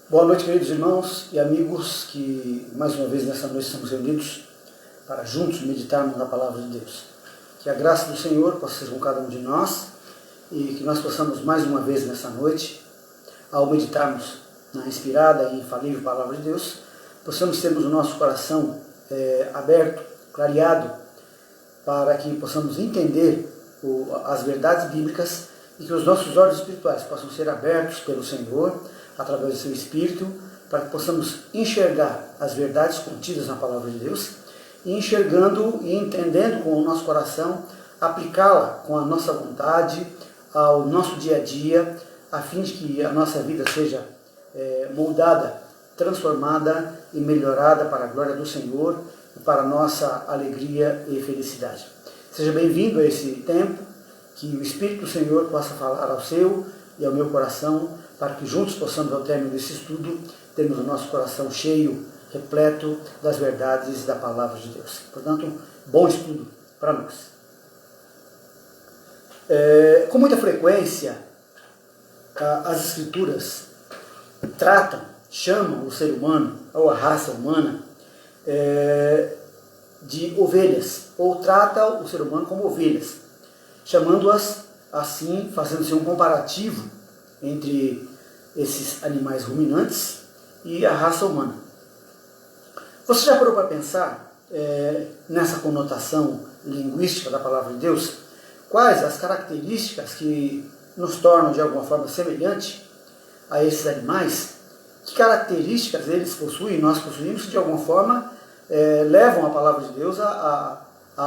Boa noite, queridos irmãos e amigos, que mais uma vez nessa noite estamos reunidos para juntos meditarmos na Palavra de Deus. Que a graça do Senhor possa ser com cada um de nós e que nós possamos mais uma vez nessa noite, ao meditarmos na inspirada e infalível Palavra de Deus, possamos termos o nosso coração aberto, clareado, para que possamos entender as verdades bíblicas e que os nossos olhos espirituais possam ser abertos pelo Senhor, através do seu Espírito, para que possamos enxergar as verdades contidas na Palavra de Deus, e enxergando e entendendo com o nosso coração, aplicá-la com a nossa vontade ao nosso dia a dia, a fim de que a nossa vida seja moldada, transformada e melhorada para a glória do Senhor e para a nossa alegria e felicidade. Seja bem-vindo a esse tempo, que o Espírito do Senhor possa falar ao seu e ao meu coração, para que juntos possamos, ao término desse estudo, termos o nosso coração cheio, repleto das verdades da Palavra de Deus. Portanto, bom estudo para nós. Com muita frequência, as Escrituras chamam o ser humano, ou a raça humana, de ovelhas, ou trata o ser humano como ovelhas, chamando-as assim, fazendo-se um comparativo entre esses animais ruminantes e a raça humana. Você já parou para pensar nessa conotação linguística da Palavra de Deus? Quais as características que nos tornam de alguma forma semelhante a esses animais? Que características eles possuem, nós possuímos, que de alguma forma levam a Palavra de Deus a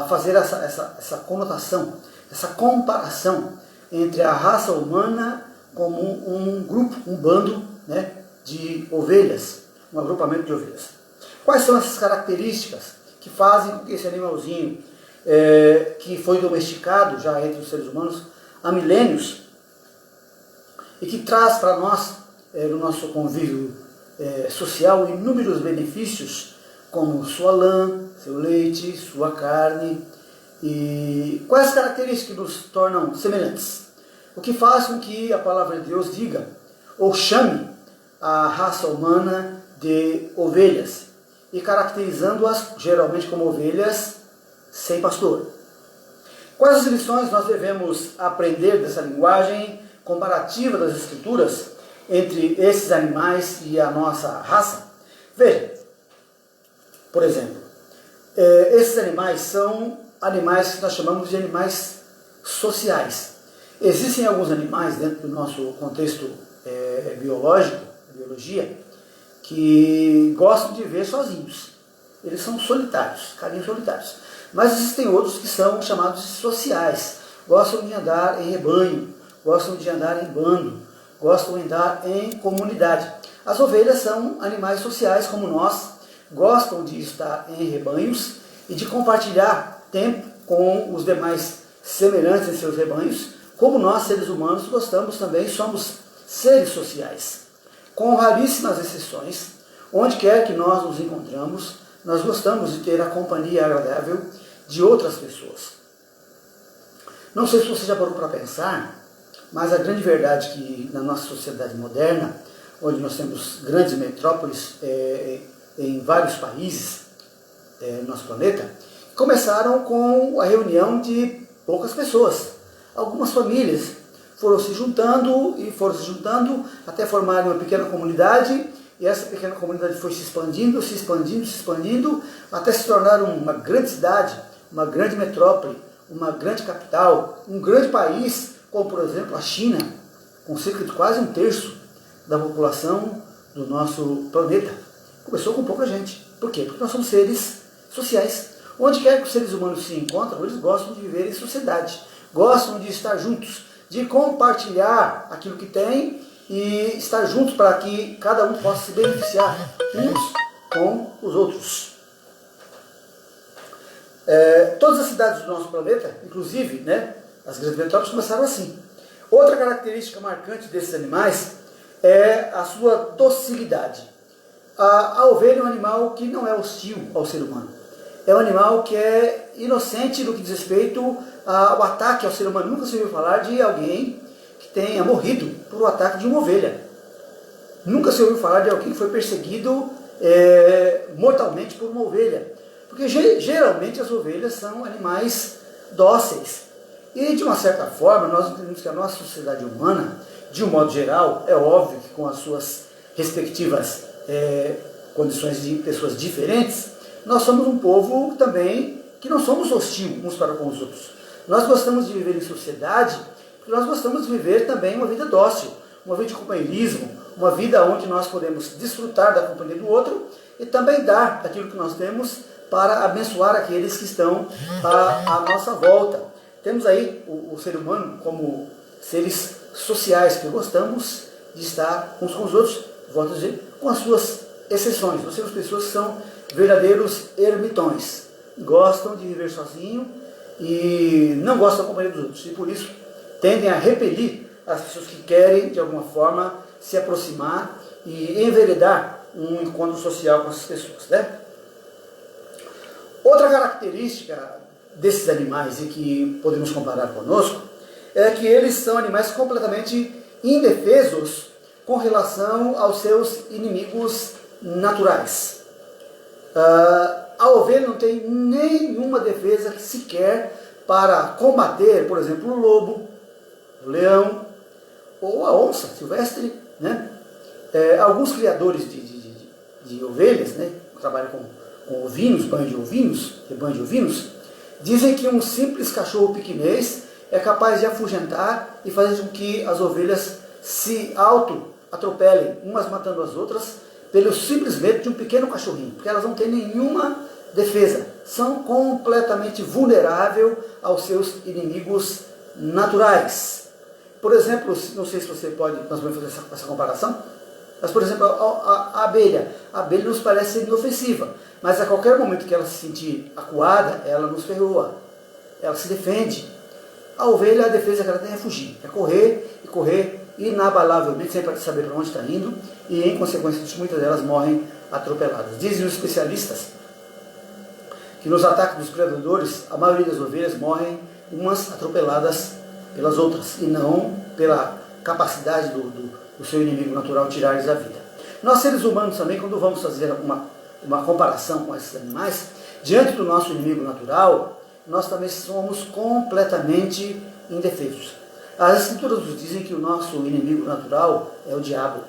fazer essa conotação, essa comparação entre a raça humana como um grupo, um bando, de ovelhas, um agrupamento de ovelhas. Quais são essas características que fazem com que esse animalzinho, que foi domesticado já entre os seres humanos há milênios, e que traz para nós, no nosso convívio social, inúmeros benefícios, como sua lã, seu leite, sua carne, e quais as características que nos tornam semelhantes? O que faz com que a Palavra de Deus diga, ou chame a raça humana de ovelhas, e caracterizando-as geralmente como ovelhas sem pastor. Quais as lições nós devemos aprender dessa linguagem comparativa das Escrituras entre esses animais e a nossa raça? Veja, por exemplo, esses animais são animais que nós chamamos de animais sociais. Existem alguns animais dentro do nosso contexto biológico, biologia, que gostam de viver sozinhos. Eles são solitários, carinhos solitários. Mas existem outros que são chamados de sociais. Gostam de andar em rebanho, gostam de andar em bando, gostam de andar em comunidade. As ovelhas são animais sociais como nós, gostam de estar em rebanhos e de compartilhar tempo com os demais semelhantes em seus rebanhos, como nós, seres humanos, gostamos também, somos seres sociais. Com raríssimas exceções, onde quer que nós nos encontramos, nós gostamos de ter a companhia agradável de outras pessoas. Não sei se você já parou para pensar, mas a grande verdade é que na nossa sociedade moderna, onde nós temos grandes metrópoles em vários países do nosso planeta, começaram com a reunião de poucas pessoas. Algumas famílias foram se juntando até formarem uma pequena comunidade, e essa pequena comunidade foi se expandindo, até se tornar uma grande cidade, uma grande metrópole, uma grande capital, um grande país, como por exemplo a China, com cerca de quase 1/3 da população do nosso planeta. Começou com pouca gente. Por quê? Porque nós somos seres sociais. Onde quer que os seres humanos se encontram, eles gostam de viver em sociedade. Gostam de estar juntos, de compartilhar aquilo que tem e estar juntos para que cada um possa se beneficiar uns com os outros. Todas as cidades do nosso planeta, inclusive as grandes metrópoles, começaram assim. Outra característica marcante desses animais é a sua docilidade. A ovelha é um animal que não é hostil ao ser humano. É um animal que é inocente no que diz respeito ao ataque ao ser humano. Nunca se ouviu falar de alguém que tenha morrido por um ataque de uma ovelha. Nunca se ouviu falar de alguém que foi perseguido mortalmente por uma ovelha. Porque geralmente as ovelhas são animais dóceis. E de uma certa forma, nós entendemos que a nossa sociedade humana, de um modo geral, é óbvio que com as suas respectivas condições de pessoas diferentes, nós somos um povo também que não somos hostil uns para com os outros. Nós gostamos de viver em sociedade, porque nós gostamos de viver também uma vida dócil, uma vida de companheirismo, uma vida onde nós podemos desfrutar da companhia do outro e também dar daquilo que nós temos para abençoar aqueles que estão à nossa volta. Temos aí o ser humano como seres sociais, que gostamos de estar uns com os outros, volto a dizer, com as suas exceções. Nós temos pessoas que são verdadeiros ermitões, gostam de viver sozinho e não gostam da companhia dos outros, e por isso tendem a repelir as pessoas que querem, de alguma forma, se aproximar e enveredar um encontro social com essas pessoas, né? Outra característica desses animais e que podemos comparar conosco é que eles são animais completamente indefesos com relação aos seus inimigos naturais. A ovelha não tem nenhuma defesa sequer para combater, por exemplo, o lobo, o leão ou a onça silvestre, né? Alguns criadores de ovelhas, né, que trabalham com ovinos, rebanho de ovinos, dizem que um simples cachorro piquinês é capaz de afugentar e fazer com que as ovelhas se auto-atropelem, umas matando as outras, pelo simples medo de um pequeno cachorrinho, porque elas não têm nenhuma defesa, são completamente vulneráveis aos seus inimigos naturais. Por exemplo, não sei se você pode, nós vamos fazer essa comparação, mas por exemplo, a abelha nos parece ser inofensiva, mas a qualquer momento que ela se sentir acuada, ela nos ferroa, ela se defende. A ovelha, a defesa que ela tem é fugir, é correr e correr inabalavelmente, sem saber para onde está indo, e em consequência muitas delas morrem atropeladas. Dizem os especialistas que nos ataques dos predadores, a maioria das ovelhas morrem umas atropeladas pelas outras, e não pela capacidade do seu inimigo natural tirar-lhes a vida. Nós seres humanos também, quando vamos fazer uma comparação com esses animais, diante do nosso inimigo natural, nós também somos completamente indefesos. As escrituras nos dizem que o nosso inimigo natural é o diabo.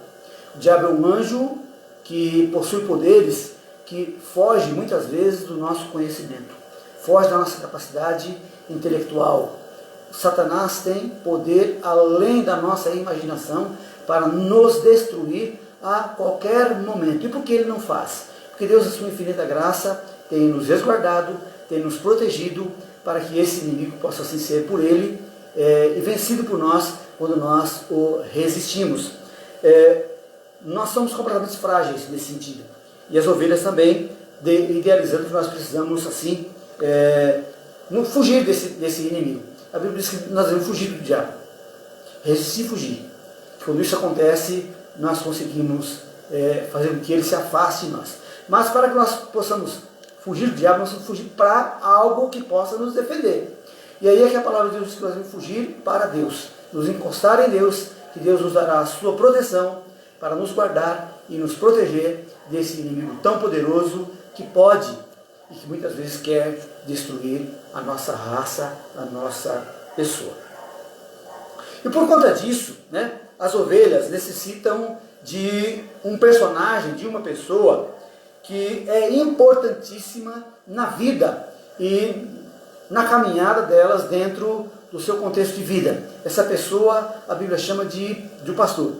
O diabo é um anjo que possui poderes que foge muitas vezes do nosso conhecimento, foge da nossa capacidade intelectual. Satanás tem poder além da nossa imaginação para nos destruir a qualquer momento. E por que ele não faz? Porque Deus, em sua infinita graça, tem nos resguardado, tem nos protegido, para que esse inimigo possa assim ser por ele e vencido por nós quando nós o resistimos. Nós somos completamente frágeis nesse sentido. E as ovelhas também, idealizando que nós precisamos assim fugir desse inimigo. A Bíblia diz que nós devemos fugir do diabo, resistir e fugir. Quando isso acontece, nós conseguimos fazer com que ele se afaste de nós. Mas para que nós possamos fugir do diabo, nós temos que fugir para algo que possa nos defender. E aí é que a palavra de Deus diz que nós devemos fugir para Deus, nos encostar em Deus, que Deus nos dará a sua proteção para nos guardar e nos proteger desse inimigo tão poderoso que pode e que muitas vezes quer destruir a nossa raça, a nossa pessoa. E por conta disso, né, as ovelhas necessitam de um personagem, de uma pessoa que é importantíssima na vida e na caminhada delas dentro do seu contexto de vida. Essa pessoa a Bíblia chama de um pastor.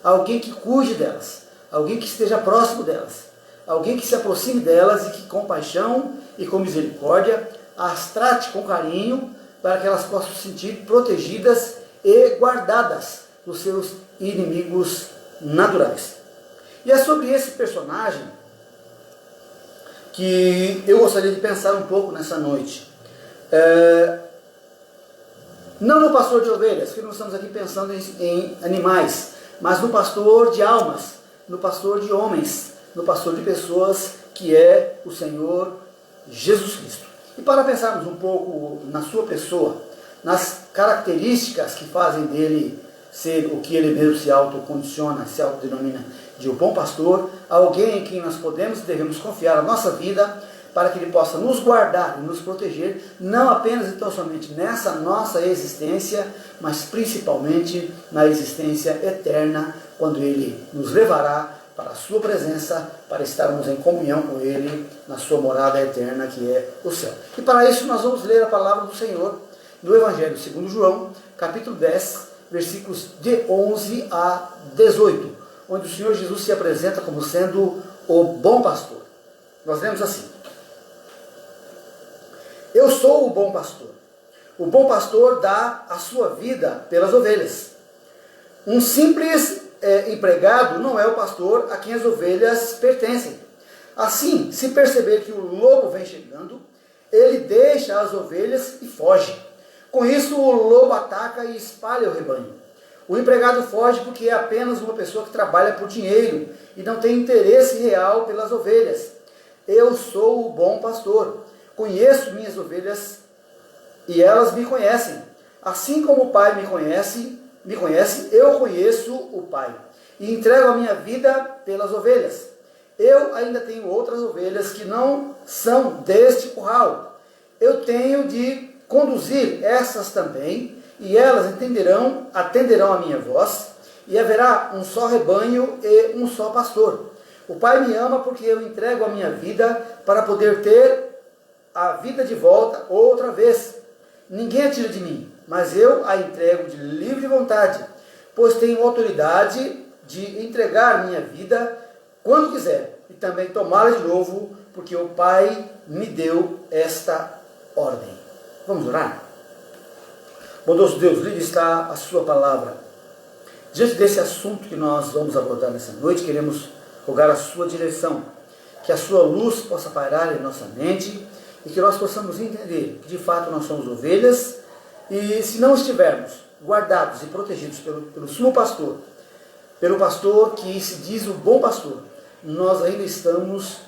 Alguém que cuide delas, alguém que esteja próximo delas, alguém que se aproxime delas e que com paixão e com misericórdia as trate com carinho para que elas possam se sentir protegidas e guardadas dos seus inimigos naturais. E é sobre esse personagem que eu gostaria de pensar um pouco nessa noite. Não no pastor de ovelhas, que não estamos aqui pensando em animais, mas no pastor de almas, no pastor de homens, no pastor de pessoas, que é o Senhor Jesus Cristo. E para pensarmos um pouco na sua pessoa, nas características que fazem dele ser o que ele mesmo se autocondiciona, se autodenomina de o bom pastor, alguém em quem nós podemos e devemos confiar a nossa vida, para que ele possa nos guardar e nos proteger, não apenas e tão somente nessa nossa existência, mas principalmente na existência eterna, quando ele nos levará para a sua presença, para estarmos em comunhão com ele na sua morada eterna, que é o céu. E para isso nós vamos ler a palavra do Senhor no Evangelho segundo João, capítulo 10, versículos de 11 a 18, onde o Senhor Jesus se apresenta como sendo o bom pastor. Nós lemos assim: eu sou o bom pastor. O bom pastor dá a sua vida pelas ovelhas. Um simples empregado não é o pastor a quem as ovelhas pertencem. Assim, se perceber que o lobo vem chegando, ele deixa as ovelhas e foge. Com isso, o lobo ataca e espalha o rebanho. O empregado foge porque é apenas uma pessoa que trabalha por dinheiro e não tem interesse real pelas ovelhas. Eu sou o bom pastor. Conheço minhas ovelhas e elas me conhecem. Assim como o Pai me conhece, eu conheço o Pai. E entrego a minha vida pelas ovelhas. Eu ainda tenho outras ovelhas que não são deste curral. Eu tenho de conduzir essas também, e elas atenderão a minha voz, e haverá um só rebanho e um só pastor. O Pai me ama porque eu entrego a minha vida para poder ter a vida de volta outra vez. Ninguém a tira de mim, mas eu a entrego de livre vontade, pois tenho autoridade de entregar minha vida quando quiser, e também tomá-la de novo, porque o Pai me deu esta ordem. Vamos orar? Bondoso Deus, livre está a sua palavra. Diante desse assunto que nós vamos abordar nessa noite, queremos rogar a sua direção, que a sua luz possa pairar em nossa mente, e que nós possamos entender que de fato nós somos ovelhas, e se não estivermos guardados e protegidos pelo sumo pastor, pelo pastor que se diz o bom pastor, nós ainda estamos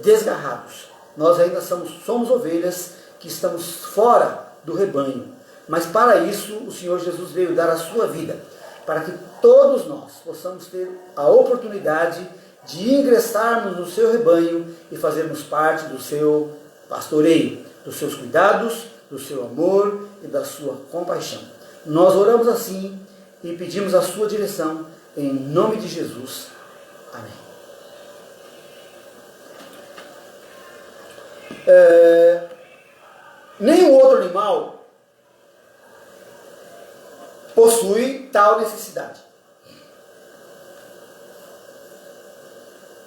desgarrados, nós ainda somos ovelhas que estamos fora do rebanho. Mas para isso o Senhor Jesus veio dar a sua vida, para que todos nós possamos ter a oportunidade de ingressarmos no seu rebanho e fazermos parte do seu pastoreio, dos seus cuidados, do seu amor e da sua compaixão. Nós oramos assim e pedimos a sua direção em nome de Jesus. Amém. Nenhum outro animal possui tal necessidade.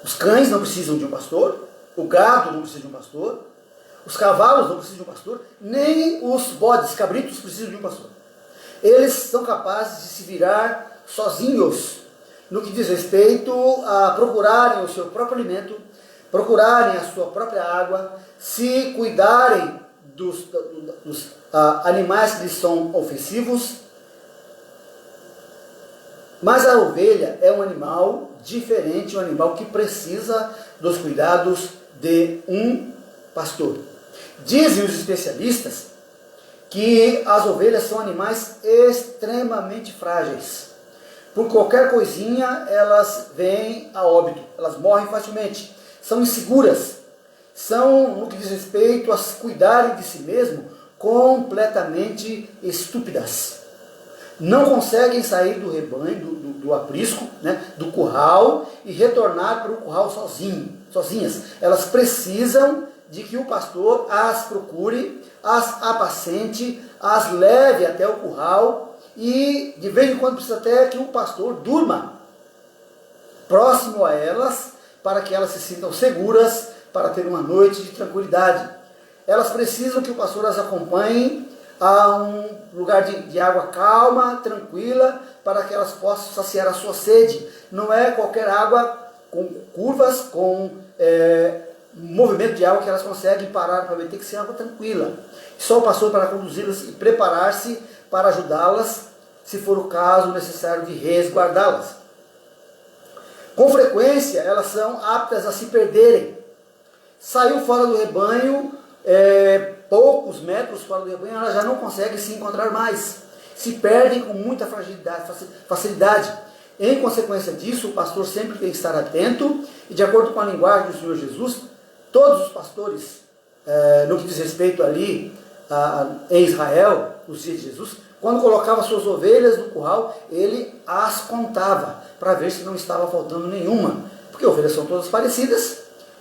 Os cães não precisam de um pastor, o gado não precisa de um pastor, os cavalos não precisam de um pastor, nem os bodes, cabritos precisam de um pastor. Eles são capazes de se virar sozinhos no que diz respeito a procurarem o seu próprio alimento, procurarem a sua própria água, se cuidarem dos animais que lhes são ofensivos. Mas a ovelha é um animal diferente, um animal que precisa dos cuidados de um pastor. Dizem os especialistas que as ovelhas são animais extremamente frágeis. Por qualquer coisinha elas vêm a óbito, elas morrem facilmente, são inseguras, são, no que diz respeito a cuidarem de si mesmo, completamente estúpidas. Não conseguem sair do rebanho, do aprisco, do curral, e retornar para o curral sozinhas. Elas precisam de que o pastor as procure, as apacente, as leve até o curral, e de vez em quando precisa até que o pastor durma próximo a elas, para que elas se sintam seguras, para ter uma noite de tranquilidade. Elas precisam que o pastor as acompanhe a um lugar de água calma, tranquila, para que elas possam saciar a sua sede. Não é qualquer água com curvas, com movimento de água que elas conseguem parar para beber, tem que ser água tranquila. Só o pastor para conduzi-las e preparar-se para ajudá-las, se for o caso necessário de resguardá-las. Com frequência, elas são aptas a se perderem. Saiu fora do rebanho, poucos metros fora do rebanho, ela já não consegue se encontrar mais. se perdem com muita facilidade. Em consequência disso, o pastor sempre tem que estar atento, e de acordo com a linguagem do Senhor Jesus, todos os pastores, no que diz respeito ali em Israel, nos dias de Jesus, quando colocava suas ovelhas no curral, ele as contava, para ver se não estava faltando nenhuma, porque ovelhas são todas parecidas,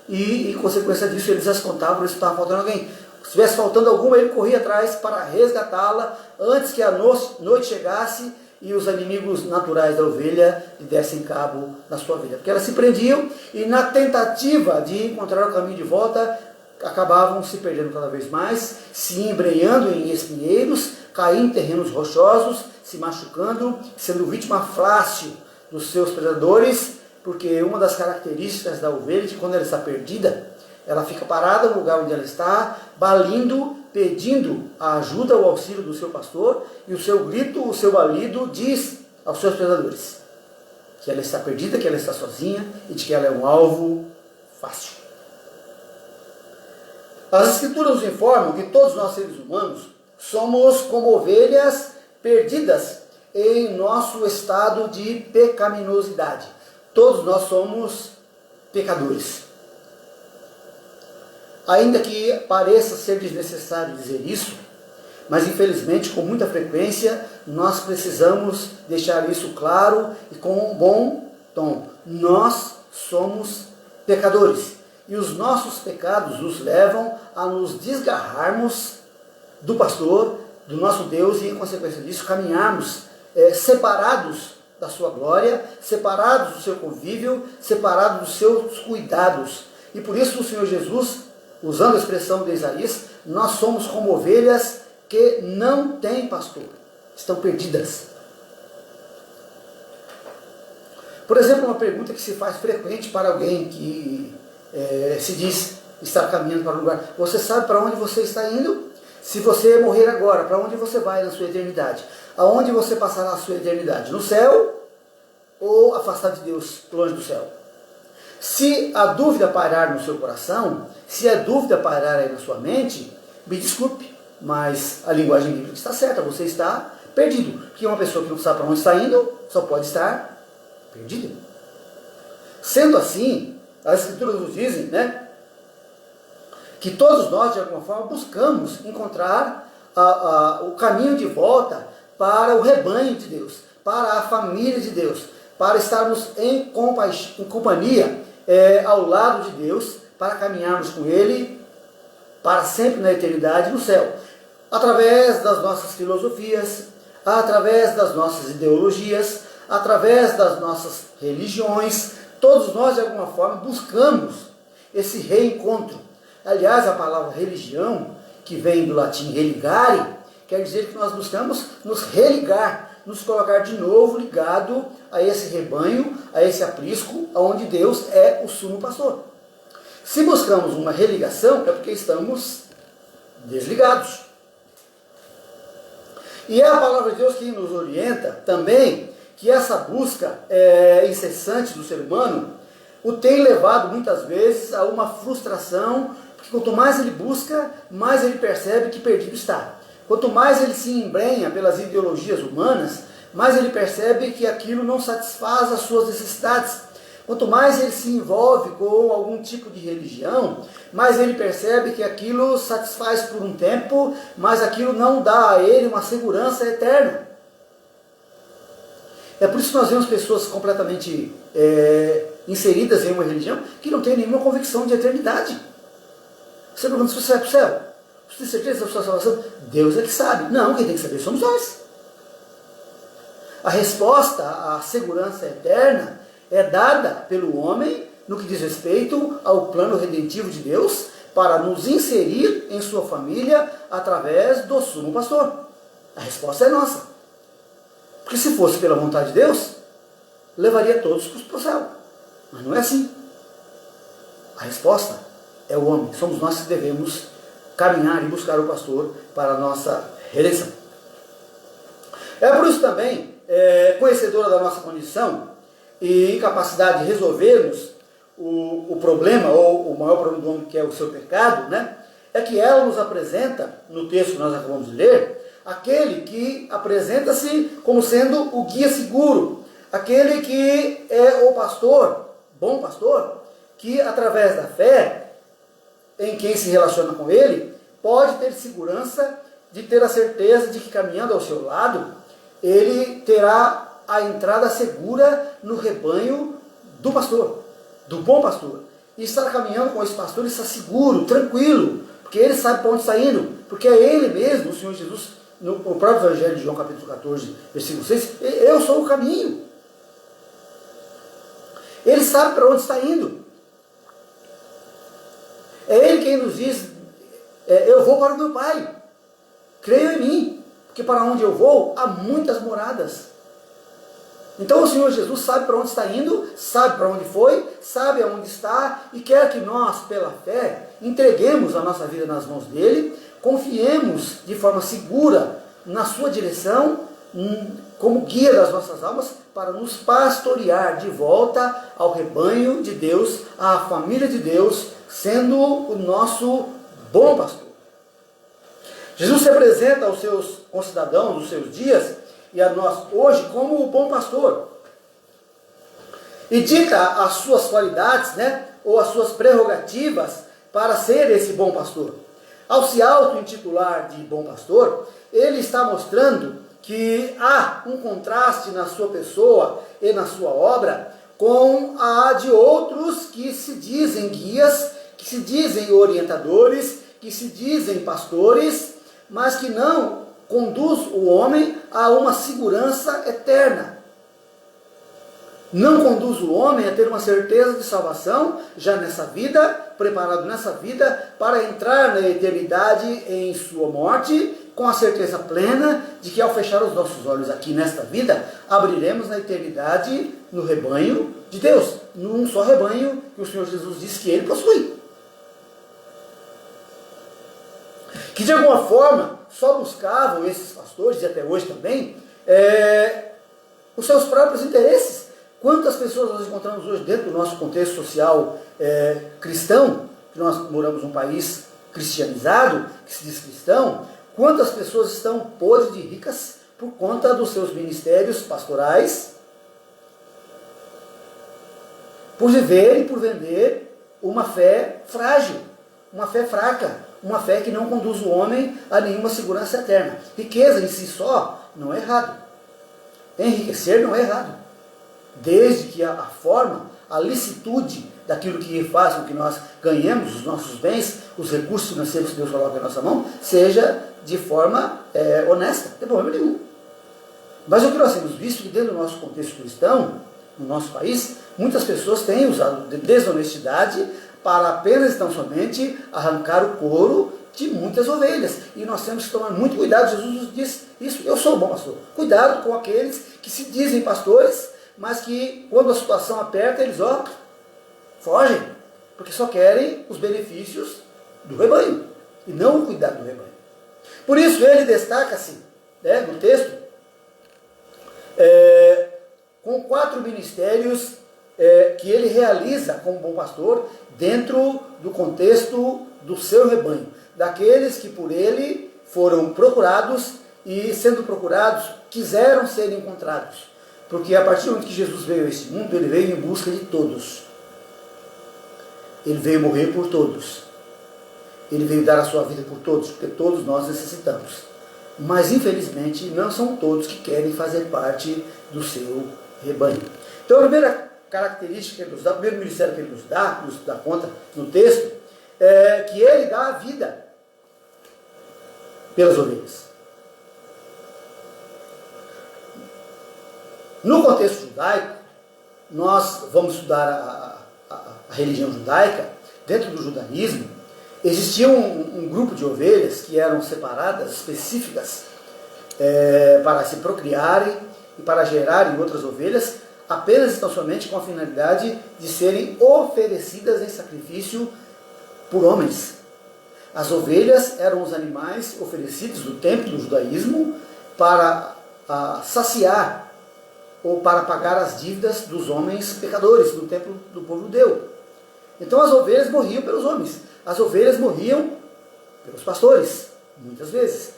e em consequência disso eles as contavam, ver se estava faltando alguém. Se estivesse faltando alguma, ele corria atrás para resgatá-la, antes que a noite chegasse, e os inimigos naturais da ovelha lhe dessem cabo na sua vida. Porque elas se prendiam, e na tentativa de encontrar o caminho de volta, acabavam se perdendo cada vez mais, se embrenhando em espinheiros, caindo em terrenos rochosos, se machucando, sendo vítima fácil dos seus predadores, porque uma das características da ovelha é que quando ela está perdida, ela fica parada no lugar onde ela está, balindo, pedindo a ajuda, o auxílio do seu pastor, e o seu grito, o seu balido diz aos seus predadores que ela está perdida, que ela está sozinha e de que ela é um alvo fácil. As Escrituras nos informam que todos nós, seres humanos, somos como ovelhas perdidas em nosso estado de pecaminosidade. Todos nós somos pecadores. Ainda que pareça ser desnecessário dizer isso, mas infelizmente, com muita frequência, nós precisamos deixar isso claro e com um bom tom. Nós somos pecadores. E os nossos pecados nos levam a nos desgarrarmos do pastor, do nosso Deus, e em consequência disso caminharmos separados da sua glória, separados do seu convívio, separados dos seus cuidados. E por isso o Senhor Jesus, usando a expressão de Isaías, nós somos como ovelhas que não têm pastor, estão perdidas. Por exemplo, uma pergunta que se faz frequente para alguém que se diz estar caminhando para um lugar: você sabe para onde você está indo? Se você morrer agora, para onde você vai na sua eternidade? Aonde você passará a sua eternidade? No céu ou afastado de Deus, longe do céu? Se a dúvida pairar no seu coração, se a dúvida pairar aí na sua mente, me desculpe, mas a linguagem bíblica está certa, você está perdido. Porque uma pessoa que não sabe para onde está indo, só pode estar perdida. Sendo assim, as Escrituras nos dizem, que todos nós, de alguma forma, buscamos encontrar o caminho de volta para o rebanho de Deus, para a família de Deus, para estarmos em companhia ao lado de Deus, para caminharmos com Ele para sempre na eternidade no céu, através das nossas filosofias, através das nossas ideologias, através das nossas religiões. Todos nós, de alguma forma, buscamos esse reencontro. Aliás, a palavra religião, que vem do latim religare, quer dizer que nós buscamos nos religar, nos colocar de novo ligado a esse rebanho, a esse aprisco, onde Deus é o sumo pastor. Se buscamos uma religação, é porque estamos desligados. E é a palavra de Deus que nos orienta também que essa busca incessante do ser humano o tem levado muitas vezes a uma frustração, porque quanto mais ele busca, mais ele percebe que perdido está. Quanto mais ele se embrenha pelas ideologias humanas, mais ele percebe que aquilo não satisfaz as suas necessidades. Quanto mais ele se envolve com algum tipo de religião, mais ele percebe que aquilo satisfaz por um tempo, mas aquilo não dá a ele uma segurança eterna. É por isso que nós vemos pessoas completamente inseridas em uma religião que não tem nenhuma convicção de eternidade. Você pergunta se você vai para o céu. Você tem certeza da sua salvação? Deus é que sabe. Não, quem tem que saber somos nós. A resposta à segurança eterna é dada pelo homem no que diz respeito ao plano redentivo de Deus para nos inserir em sua família através do sumo pastor. A resposta é nossa. Porque se fosse pela vontade de Deus, levaria todos para o céu. Mas não é assim. A resposta é o homem. Somos nós que devemos caminhar e buscar o pastor para a nossa redenção. É por isso também, conhecedora da nossa condição e incapacidade de resolvermos o problema, ou o maior problema do homem, que é o seu pecado, é que ela nos apresenta, no texto que nós acabamos de ler, aquele que apresenta-se como sendo o guia seguro, aquele que é o pastor, bom pastor, que através da fé em quem se relaciona com ele, pode ter segurança de ter a certeza de que caminhando ao seu lado, ele terá a entrada segura no rebanho do pastor, do bom pastor. E estar caminhando com esse pastor, ele está seguro, tranquilo, porque ele sabe para onde está indo, porque é ele mesmo, o Senhor Jesus, no próprio Evangelho de João, capítulo 14, versículo 6, eu sou o caminho. Ele sabe para onde está indo. É ele quem nos diz, eu vou para o meu Pai, creio em mim, porque para onde eu vou, há muitas moradas. Então o Senhor Jesus sabe para onde está indo, sabe para onde foi, sabe aonde está e quer que nós, pela fé, entreguemos a nossa vida nas mãos dele, confiemos de forma segura na sua direção, como guia das nossas almas, para nos pastorear de volta ao rebanho de Deus, à família de Deus, sendo o nosso bom pastor. Jesus se apresenta aos seus concidadãos, dos seus dias, e a nós hoje como o bom pastor. E dita as suas qualidades, ou as suas prerrogativas para ser esse bom pastor. Ao se auto-intitular de bom pastor, ele está mostrando que há um contraste na sua pessoa e na sua obra com a de outros que se dizem guias, que se dizem orientadores, que se dizem pastores, mas que não conduz o homem a uma segurança eterna. Não conduz o homem a ter uma certeza de salvação já nessa vida, preparado nessa vida, para entrar na eternidade em sua morte, com a certeza plena de que ao fechar os nossos olhos aqui nesta vida, abriremos na eternidade no rebanho de Deus, num só rebanho que o Senhor Jesus disse que ele possui. Que de alguma forma só buscavam esses pastores, e até hoje também, os seus próprios interesses. Quantas pessoas nós encontramos hoje dentro do nosso contexto social cristão, que nós moramos num país cristianizado, que se diz cristão, quantas pessoas estão podres de ricas por conta dos seus ministérios pastorais, por viver e por vender uma fé frágil, uma fé fraca, uma fé que não conduz o homem a nenhuma segurança eterna. Riqueza em si só não é errado. Enriquecer não é errado. Desde que a forma, a licitude daquilo que faz com que nós ganhemos os nossos bens, os recursos financeiros que Deus coloca em nossa mão, seja de forma honesta, não tem problema nenhum. Mas o que nós temos visto que dentro do nosso contexto cristão, no nosso país, muitas pessoas têm usado de desonestidade para apenas e tão somente arrancar o couro de muitas ovelhas. E nós temos que tomar muito cuidado. Jesus nos diz isso, eu sou o bom pastor. Cuidado com aqueles que se dizem pastores, mas que quando a situação aperta, eles fogem, porque só querem os benefícios do rebanho, e não o cuidado do rebanho. Por isso ele destaca-se no texto com 4 ministérios que ele realiza como bom pastor dentro do contexto do seu rebanho, daqueles que por ele foram procurados e, sendo procurados, quiseram ser encontrados. Porque a partir do momento que Jesus veio a este mundo, ele veio em busca de todos. Ele veio morrer por todos. Ele veio dar a sua vida por todos, porque todos nós necessitamos. Mas, infelizmente, não são todos que querem fazer parte do seu rebanho. Então, a primeira característica que ele nos dá, o primeiro ministério que ele nos dá conta no texto, é que ele dá a vida pelas ovelhas. No contexto judaico, nós vamos estudar a religião judaica. Dentro do judaísmo, existia um grupo de ovelhas que eram separadas, específicas, para se procriarem e para gerarem outras ovelhas, apenas e tão somente com a finalidade de serem oferecidas em sacrifício por homens. As ovelhas eram os animais oferecidos do templo do judaísmo para saciar ou para pagar as dívidas dos homens pecadores do templo do povo judeu. Então as ovelhas morriam pelos homens, as ovelhas morriam pelos pastores, muitas vezes.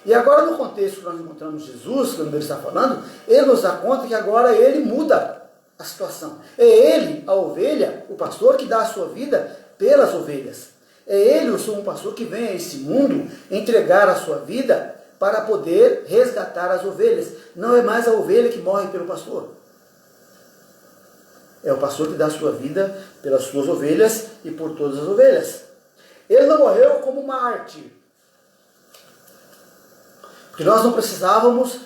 E agora, no contexto que nós encontramos Jesus, quando ele está falando, ele nos dá conta que agora ele muda a situação. É ele, a ovelha, o pastor, que dá a sua vida pelas ovelhas. É ele, o sumo pastor, que vem a esse mundo entregar a sua vida para poder resgatar as ovelhas. Não é mais a ovelha que morre pelo pastor. É o pastor que dá a sua vida pelas suas ovelhas e por todas as ovelhas. Ele não morreu como mártir. Porque nós não precisamos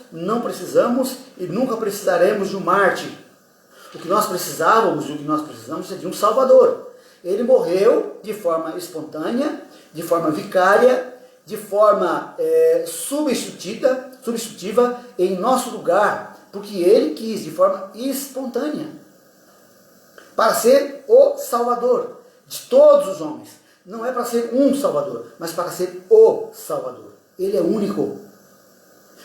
e nunca precisaremos de um mártir. O que nós precisávamos e o que nós precisamos é de um Salvador. Ele morreu de forma espontânea, de forma vicária, de forma substitutiva em nosso lugar, porque ele quis de forma espontânea, para ser o Salvador de todos os homens. Não é para ser um Salvador, mas para ser o Salvador. Ele é único.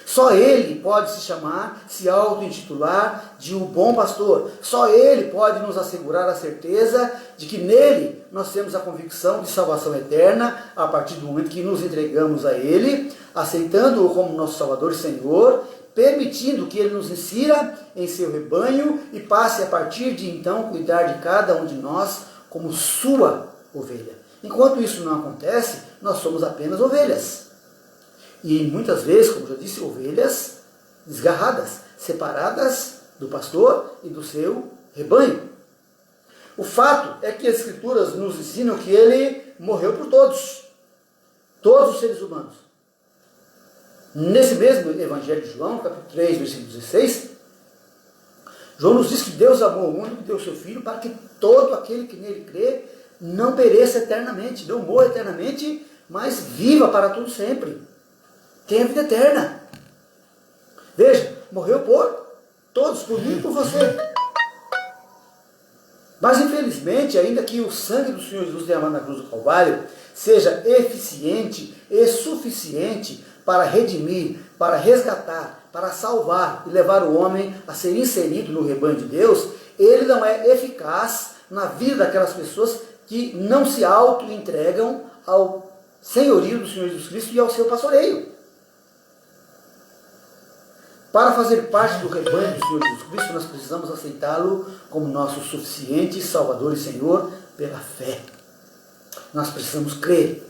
Só ele pode se auto-intitular de o bom pastor. Só ele pode nos assegurar a certeza de que nele nós temos a convicção de salvação eterna a partir do momento que nos entregamos a ele, aceitando-o como nosso Salvador e Senhor, permitindo que ele nos insira em seu rebanho e passe a partir de então cuidar de cada um de nós como sua ovelha. Enquanto isso não acontece, nós somos apenas ovelhas. E muitas vezes, como já disse, ovelhas desgarradas, separadas do pastor e do seu rebanho. O fato é que as Escrituras nos ensinam que ele morreu por todos os seres humanos. Nesse mesmo Evangelho de João, capítulo 3, versículo 16, João nos diz que Deus amou o mundo e deu o seu Filho para que todo aquele que nele crê não pereça eternamente, não morra eternamente, mas viva para todo sempre. Tem a vida eterna. Veja, morreu por todos, por mim e por você. Mas infelizmente, ainda que o sangue do Senhor Jesus derramado na cruz do Calvário seja eficiente e suficiente para redimir, para resgatar, para salvar e levar o homem a ser inserido no rebanho de Deus, ele não é eficaz na vida daquelas pessoas que não se auto-entregam ao senhorio do Senhor Jesus Cristo e ao seu pastoreio. Para fazer parte do rebanho do Senhor Jesus Cristo, nós precisamos aceitá-lo como nosso suficiente Salvador e Senhor pela fé. Nós precisamos crer.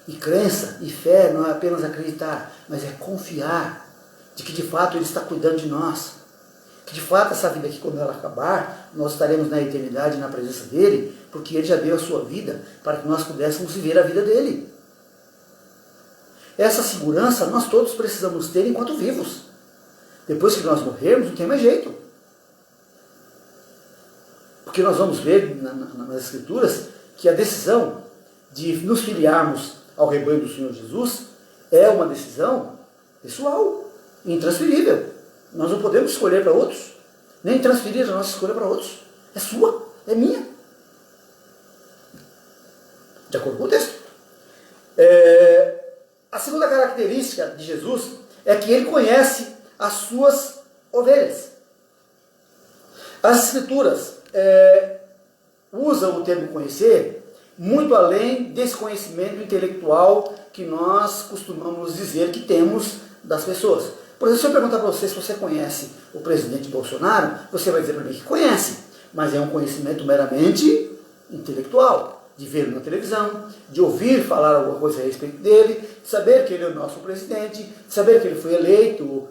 E crença e fé não é apenas acreditar, mas é confiar de que de fato Ele está cuidando de nós. Que de fato essa vida aqui, quando ela acabar, nós estaremos na eternidade na presença dEle, porque Ele já deu a sua vida para que nós pudéssemos viver a vida dEle. Essa segurança nós todos precisamos ter enquanto vivos. Depois que nós morrermos, não tem mais jeito. Porque nós vamos ver nas Escrituras que a decisão de nos filiarmos ao rebanho do Senhor Jesus é uma decisão pessoal, intransferível. Nós não podemos escolher para outros, nem transferir a nossa escolha para outros. É sua, é minha. De acordo com o texto. A segunda característica de Jesus é que Ele conhece as suas ovelhas. As Escrituras usam o termo conhecer muito além desse conhecimento intelectual que nós costumamos dizer que temos das pessoas. Por exemplo, se eu perguntar para você se você conhece o presidente Bolsonaro, você vai dizer para mim que conhece, mas é um conhecimento meramente intelectual, de vê-lo na televisão, de ouvir falar alguma coisa a respeito dele, de saber que ele é o nosso presidente, de saber que ele foi eleito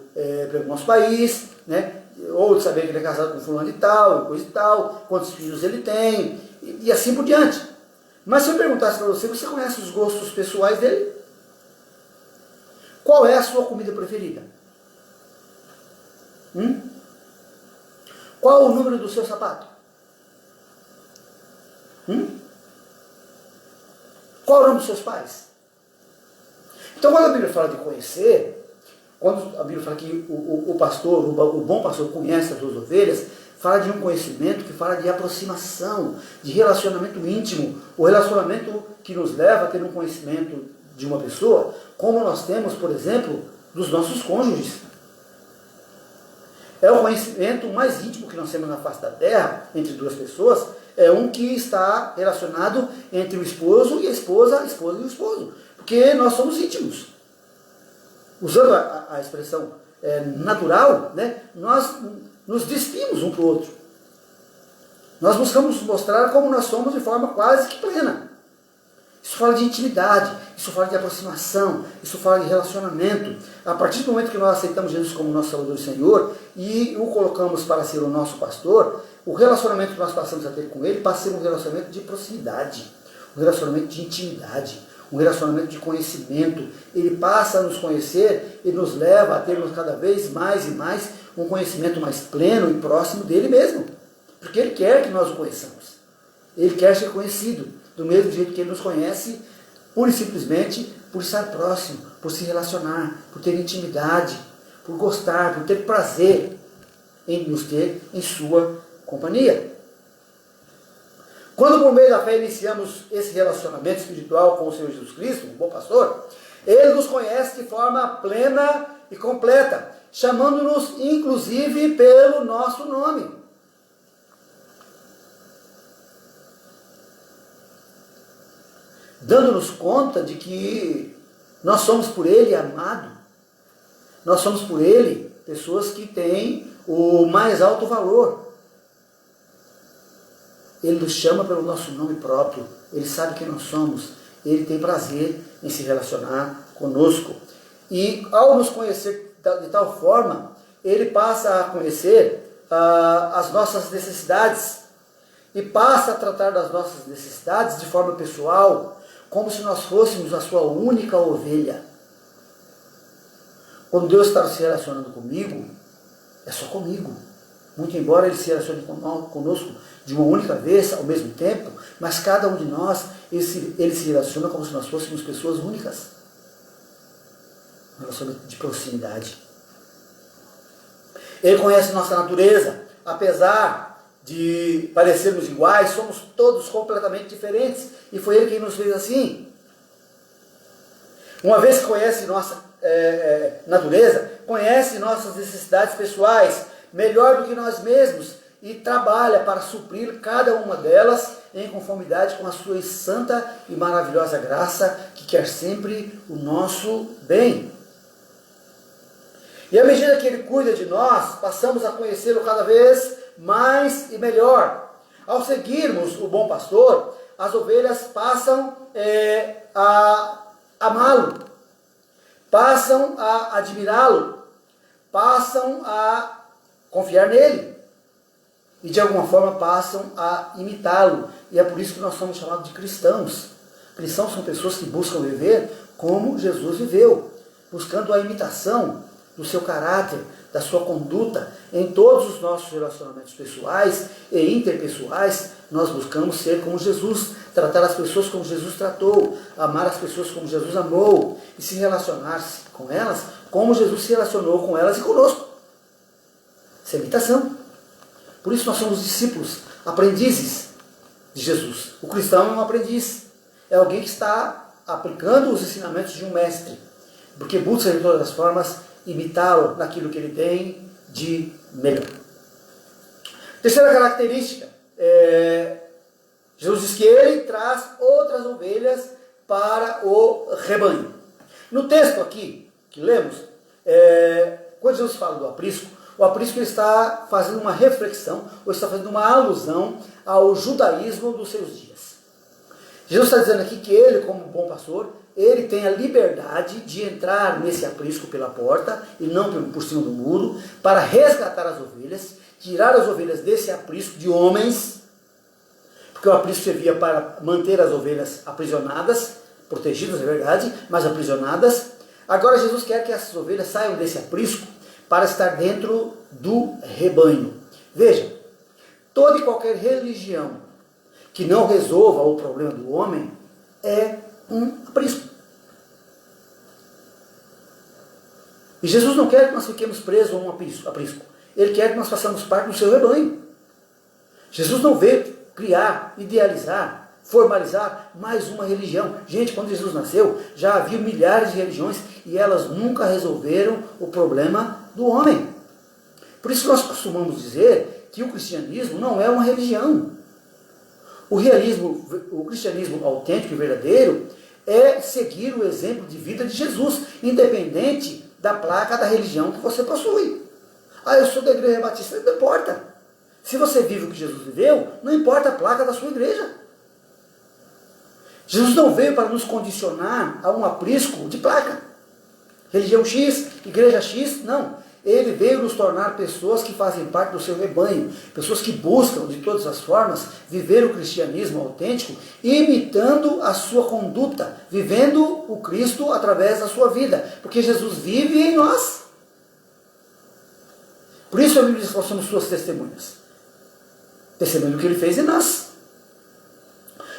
pelo nosso país, né? Ou de saber que ele é casado com fulano de tal, coisa e tal, quantos filhos ele tem, e assim por diante. Mas se eu perguntasse para você, você conhece os gostos pessoais dele? Qual é a sua comida preferida? Qual o número do seu sapato? Qual o nome dos seus pais? Então, quando a Bíblia fala de conhecer, quando a Bíblia fala que o pastor, o bom pastor conhece as suas ovelhas, fala de um conhecimento que fala de aproximação, de relacionamento íntimo, o relacionamento que nos leva a ter um conhecimento de uma pessoa, como nós temos, por exemplo, dos nossos cônjuges. É o conhecimento mais íntimo que nós temos na face da terra, entre duas pessoas, é um que está relacionado entre o esposo e a esposa e o esposo, porque nós somos íntimos. usando a expressão natural, né, nós nos despimos um para o outro. Nós buscamos mostrar como nós somos de forma quase que plena. Isso fala de intimidade, isso fala de aproximação, isso fala de relacionamento. A partir do momento que nós aceitamos Jesus como nosso Salvador e Senhor e o colocamos para ser o nosso pastor, o relacionamento que nós passamos a ter com Ele passa a ser um relacionamento de proximidade, um relacionamento de intimidade, um relacionamento de conhecimento. Ele passa a nos conhecer e nos leva a termos cada vez mais e mais um conhecimento mais pleno e próximo dele mesmo. Porque Ele quer que nós o conheçamos. Ele quer ser conhecido do mesmo jeito que Ele nos conhece, pura e simplesmente por estar próximo, por se relacionar, por ter intimidade, por gostar, por ter prazer em nos ter em sua companhia. Quando por meio da fé iniciamos esse relacionamento espiritual com o Senhor Jesus Cristo, o bom pastor, Ele nos conhece de forma plena e completa, chamando-nos inclusive pelo nosso nome. Dando-nos conta de que nós somos por Ele amado, nós somos por Ele pessoas que têm o mais alto valor. Ele nos chama pelo nosso nome próprio, Ele sabe quem nós somos, Ele tem prazer em se relacionar conosco. E ao nos conhecer de tal forma, Ele passa a conhecer as nossas necessidades e passa a tratar das nossas necessidades de forma pessoal, como se nós fôssemos a sua única ovelha. Quando Deus está se relacionando comigo, é só comigo. Muito embora Ele se relacione conosco de uma única vez, ao mesmo tempo, mas cada um de nós, Ele se relaciona como se nós fôssemos pessoas únicas. Um relacionamento de proximidade. Ele conhece nossa natureza, apesar de parecermos iguais, somos todos completamente diferentes, e foi Ele quem nos fez assim. Uma vez que conhece nossa natureza, conhece nossas necessidades pessoais, melhor do que nós mesmos, e trabalha para suprir cada uma delas em conformidade com a sua santa e maravilhosa graça, que quer sempre o nosso bem. E à medida que Ele cuida de nós, passamos a conhecê-lo cada vez mais e melhor. Ao seguirmos o bom pastor, as ovelhas passam a amá-lo, passam a admirá-lo, passam a confiar nele e de alguma forma passam a imitá-lo. E é por isso que nós somos chamados de cristãos. Cristãos são pessoas que buscam viver como Jesus viveu, buscando a imitação do seu caráter, da sua conduta. Em todos os nossos relacionamentos pessoais e interpessoais, nós buscamos ser como Jesus, tratar as pessoas como Jesus tratou, amar as pessoas como Jesus amou e se relacionar-se com elas como Jesus se relacionou com elas e conosco. Isso é imitação. Por isso nós somos discípulos, aprendizes de Jesus. O cristão é um aprendiz, é alguém que está aplicando os ensinamentos de um mestre, porque busca de todas as formas imitá-lo naquilo que ele tem de melhor. Terceira característica, Jesus diz que Ele traz outras ovelhas para o rebanho. No texto aqui que lemos, quando Jesus fala do aprisco, o aprisco está fazendo uma reflexão, ou está fazendo uma alusão ao judaísmo dos seus dias. Jesus está dizendo aqui que Ele, como bom pastor, Ele tem a liberdade de entrar nesse aprisco pela porta e não por cima do muro, para resgatar as ovelhas, tirar as ovelhas desse aprisco de homens, porque o aprisco servia para manter as ovelhas aprisionadas, protegidas, é verdade, mas aprisionadas. Agora Jesus quer que essas ovelhas saiam desse aprisco para estar dentro do rebanho. Veja, toda e qualquer religião que não resolva o problema do homem é um aprisco. E Jesus não quer que nós fiquemos presos a um aprisco. Ele quer que nós façamos parte do seu rebanho. Jesus não veio criar, idealizar, formalizar mais uma religião. Gente, quando Jesus nasceu, já havia milhares de religiões e elas nunca resolveram o problema do homem. Por isso nós costumamos dizer que o cristianismo não é uma religião. O cristianismo autêntico e verdadeiro é seguir o exemplo de vida de Jesus, independente da placa da religião que você possui. Ah, eu sou da igreja batista, não importa. Se você vive o que Jesus viveu, não importa a placa da sua igreja. Jesus não veio para nos condicionar a um aprisco de placa. Religião X, igreja X, não. Ele veio nos tornar pessoas que fazem parte do seu rebanho, pessoas que buscam de todas as formas viver o cristianismo autêntico, imitando a sua conduta, vivendo o Cristo através da sua vida, porque Jesus vive em nós. Por isso a Bíblia diz que nós somos suas testemunhas, testemunho do que ele fez em nós.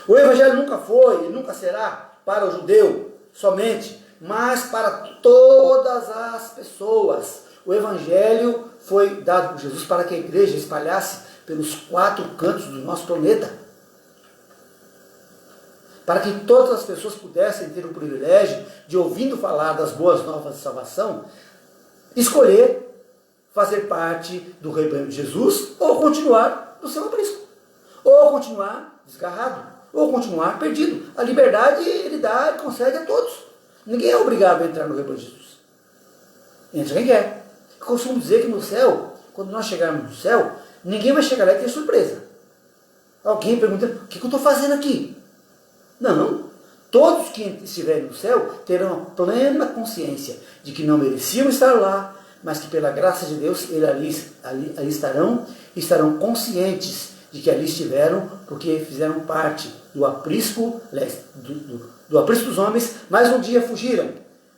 O Evangelho nunca foi e nunca será para o judeu somente, mas para todas as pessoas. O Evangelho foi dado por Jesus para que a igreja espalhasse pelos 4 cantos do nosso planeta. Para que todas as pessoas pudessem ter o privilégio de, ouvindo falar das boas novas de salvação, escolher fazer parte do rebanho de Jesus ou continuar no seu aprisco. Ou continuar desgarrado. Ou continuar perdido. A liberdade ele dá e concede a todos. Ninguém é obrigado a entrar no rebanho de Jesus. Entra quem quer. Eu costumo dizer que no céu, quando nós chegarmos no céu, ninguém vai chegar lá e ter surpresa. Alguém pergunta, o que eu estou fazendo aqui? Não. Todos que estiverem no céu terão a plena consciência de que não mereciam estar lá, mas que pela graça de Deus eles ali estarão conscientes de que ali estiveram, porque fizeram parte do aprisco, do aprisco dos homens, mas um dia fugiram,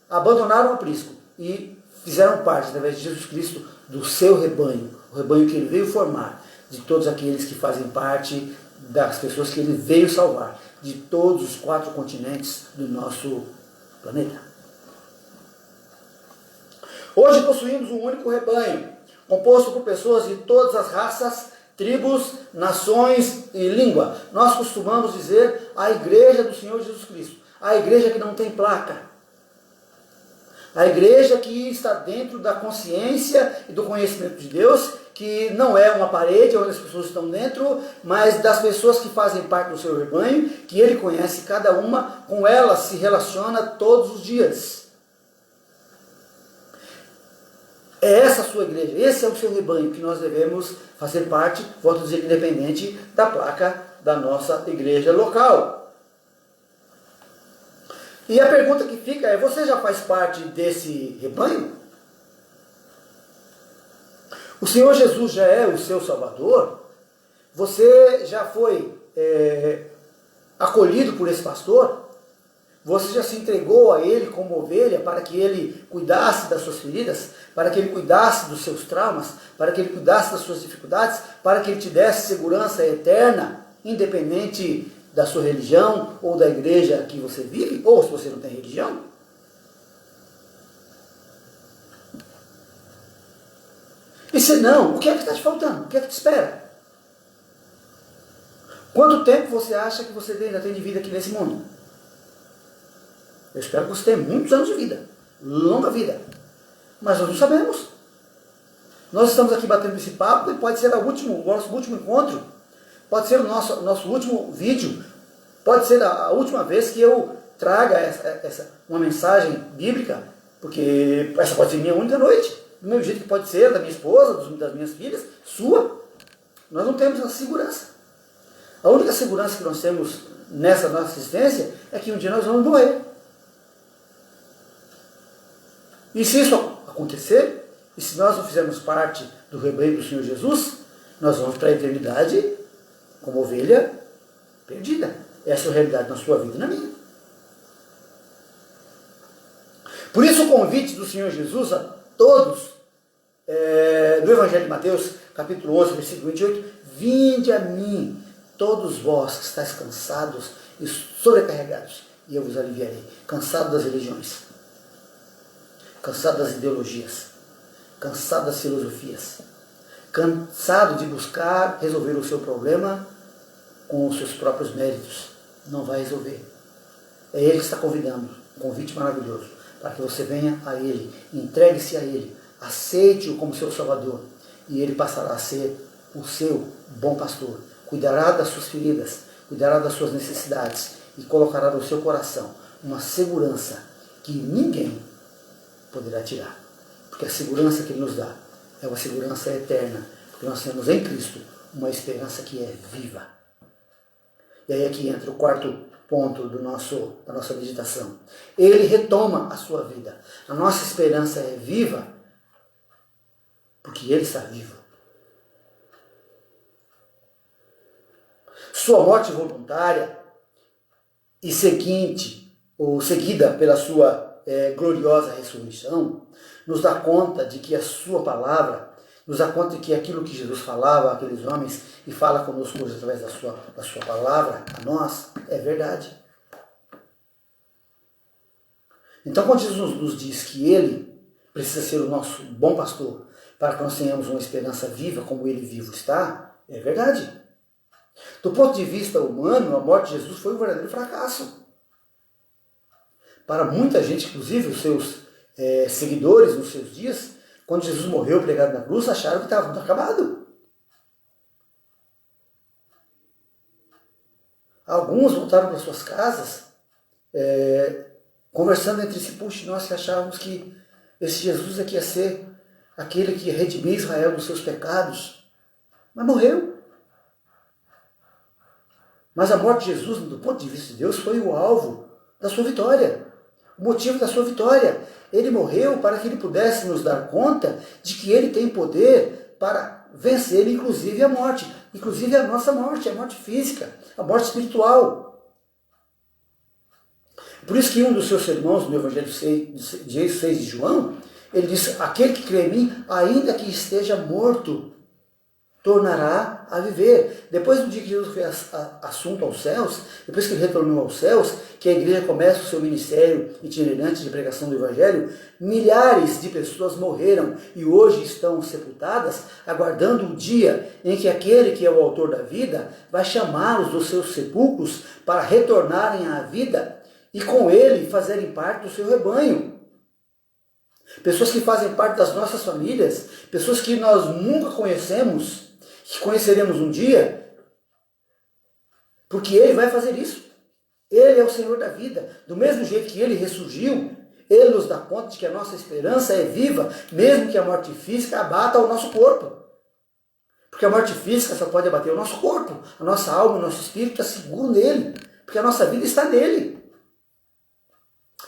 abandonaram o aprisco e fizeram parte, através de Jesus Cristo, do seu rebanho, o rebanho que ele veio formar, de todos aqueles que fazem parte das pessoas que ele veio salvar, de todos os 4 continentes do nosso planeta. Hoje possuímos um único rebanho, composto por pessoas de todas as raças, tribos, nações e língua. Nós costumamos dizer a igreja do Senhor Jesus Cristo, a igreja que não tem placa, a igreja que está dentro da consciência e do conhecimento de Deus, que não é uma parede onde as pessoas estão dentro, mas das pessoas que fazem parte do seu rebanho, que ele conhece cada uma, com elas se relaciona todos os dias. É essa a sua igreja, esse é o seu rebanho que nós devemos fazer parte, volto a dizer, independente da placa da nossa igreja local. E a pergunta que fica é, você já faz parte desse rebanho? O Senhor Jesus já é o seu Salvador? Você já foi acolhido por esse pastor? Você já se entregou a ele como ovelha para que ele cuidasse das suas feridas, para que ele cuidasse dos seus traumas, para que ele cuidasse das suas dificuldades, para que ele te desse segurança eterna, independente da sua religião ou da igreja que você vive, ou se você não tem religião? E se não, o que é que está te faltando? O que é que te espera? Quanto tempo você acha que você ainda tem de vida aqui nesse mundo? Eu espero que você tenha muitos anos de vida, longa vida. Mas nós não sabemos. Nós estamos aqui batendo esse papo e pode ser o nosso último encontro, pode ser o nosso último vídeo, pode ser a última vez que eu traga uma mensagem bíblica, porque essa pode ser minha única noite, do mesmo jeito que pode ser da minha esposa, das minhas filhas, sua. Nós não temos essa segurança. A única segurança que nós temos nessa nossa existência é que um dia nós vamos morrer. E se isso acontecer, e se nós não fizermos parte do rebanho do Senhor Jesus, nós vamos para a eternidade como ovelha perdida. Essa é a realidade na sua vida e na minha. Por isso o convite do Senhor Jesus a todos, do Evangelho de Mateus, capítulo 11, versículo 28, vinde a mim, todos vós que estáis cansados e sobrecarregados, e eu vos aliviarei. Cansado das religiões, cansado das ideologias, cansado das filosofias, cansado de buscar resolver o seu problema com os seus próprios méritos. Não vai resolver. É Ele que está convidando, um convite maravilhoso, para que você venha a Ele, entregue-se a Ele, aceite-o como seu Salvador, e Ele passará a ser o seu bom pastor, cuidará das suas feridas, cuidará das suas necessidades, e colocará no seu coração uma segurança que ninguém poderá tirar. Porque a segurança que Ele nos dá é uma segurança eterna. Porque nós temos em Cristo uma esperança que é viva. E aí aqui entra o quarto ponto da nossa meditação. Ele retoma a sua vida. A nossa esperança é viva porque Ele está vivo. Sua morte voluntária e seguida pela sua gloriosa ressurreição, nos dá conta de que a sua palavra, nos dá conta de que aquilo que Jesus falava àqueles homens e fala conosco hoje através da sua palavra, a nós, é verdade. Então, quando Jesus nos diz que Ele precisa ser o nosso bom pastor para que nós tenhamos uma esperança viva como Ele vivo está, é verdade. Do ponto de vista humano, a morte de Jesus foi um verdadeiro fracasso. Para muita gente, inclusive os seus seguidores nos seus dias, quando Jesus morreu pregado na cruz, acharam que estava tudo acabado. Alguns voltaram para suas casas, conversando entre si, puxa, nós que achávamos que esse Jesus aqui ia ser aquele que ia redimir Israel dos seus pecados, mas morreu. Mas a morte de Jesus, do ponto de vista de Deus, foi o alvo da sua vitória. O motivo da sua vitória. Ele morreu para que Ele pudesse nos dar conta de que Ele tem poder para vencer, inclusive a morte. Inclusive a nossa morte, a morte física, a morte espiritual. Por isso que um dos seus sermões, no Evangelho 6 de João, ele diz, aquele que crê em mim, ainda que esteja morto, tornará a viver. Depois do dia que Jesus foi assunto aos céus, depois que Ele retornou aos céus, que a igreja começa o seu ministério itinerante de pregação do Evangelho, milhares de pessoas morreram e hoje estão sepultadas, aguardando o dia em que aquele que é o autor da vida vai chamá-los dos seus sepulcros para retornarem à vida e com Ele fazerem parte do seu rebanho. Pessoas que fazem parte das nossas famílias, pessoas que nós nunca conhecemos, que conheceremos um dia, porque Ele vai fazer isso. Ele é o Senhor da vida. Do mesmo jeito que Ele ressurgiu, Ele nos dá conta de que a nossa esperança é viva, mesmo que a morte física abata o nosso corpo. Porque a morte física só pode abater o nosso corpo. A nossa alma, o nosso espírito está seguro nele, porque a nossa vida está nele.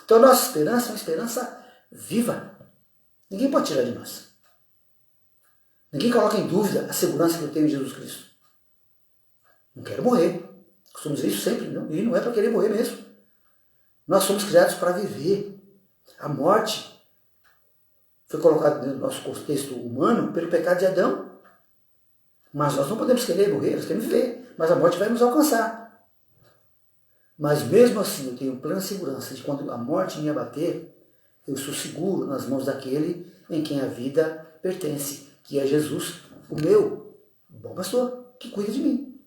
Então a nossa esperança é uma esperança viva. Ninguém pode tirar de nós. Ninguém coloca em dúvida a segurança que eu tenho em Jesus Cristo. Não quero morrer. Costumamos dizer isso sempre, não? E não é para querer morrer mesmo. Nós somos criados para viver. A morte foi colocada dentro do nosso contexto humano pelo pecado de Adão. Mas nós não podemos querer morrer, nós queremos viver. Mas a morte vai nos alcançar. Mas mesmo assim eu tenho plena segurança de quando a morte me abater, eu sou seguro nas mãos daquele em quem a vida pertence, que é Jesus, o meu bom pastor, que cuida de mim.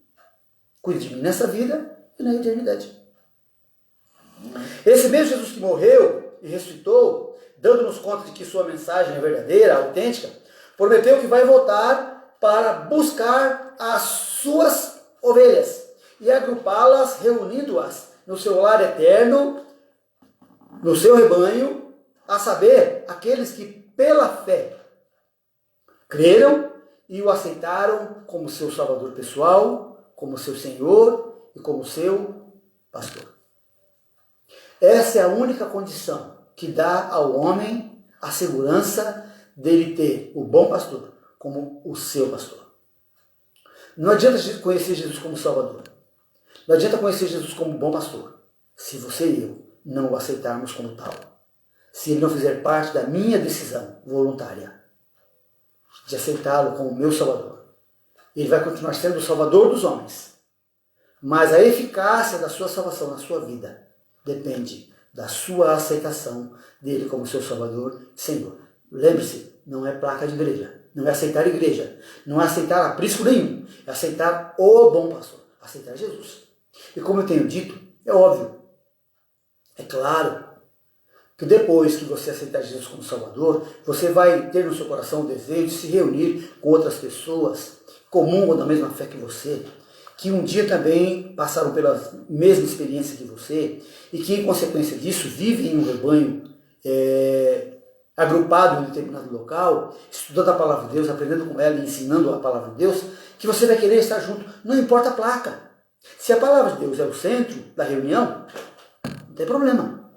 Cuida de mim nessa vida e na eternidade. Esse mesmo Jesus que morreu e ressuscitou, dando-nos conta de que sua mensagem é verdadeira, autêntica, prometeu que vai voltar para buscar as suas ovelhas e agrupá-las, reunindo-as no seu lar eterno, no seu rebanho, a saber, aqueles que pela fé creram e o aceitaram como seu Salvador pessoal, como seu Senhor e como seu pastor. Essa é a única condição que dá ao homem a segurança dele ter o bom pastor como o seu pastor. Não adianta conhecer Jesus como Salvador. Não adianta conhecer Jesus como bom pastor se você e eu não o aceitarmos como tal. Se ele não fizer parte da minha decisão voluntária de aceitá-lo como meu Salvador. Ele vai continuar sendo o Salvador dos homens. Mas a eficácia da sua salvação na sua vida depende da sua aceitação dele como seu Salvador e Senhor. Lembre-se, não é placa de igreja. Não é aceitar a igreja. Não é aceitar aprisco nenhum. É aceitar o bom pastor. Aceitar Jesus. E como eu tenho dito, é óbvio. É claro que depois que você aceitar Jesus como Salvador, você vai ter no seu coração o desejo de se reunir com outras pessoas que comungam da mesma fé que você, que um dia também passaram pela mesma experiência que você e que, em consequência disso, vivem em um rebanho agrupado em um determinado local, estudando a palavra de Deus, aprendendo com ela e ensinando a palavra de Deus, que você vai querer estar junto. Não importa a placa. Se a palavra de Deus é o centro da reunião, não tem problema.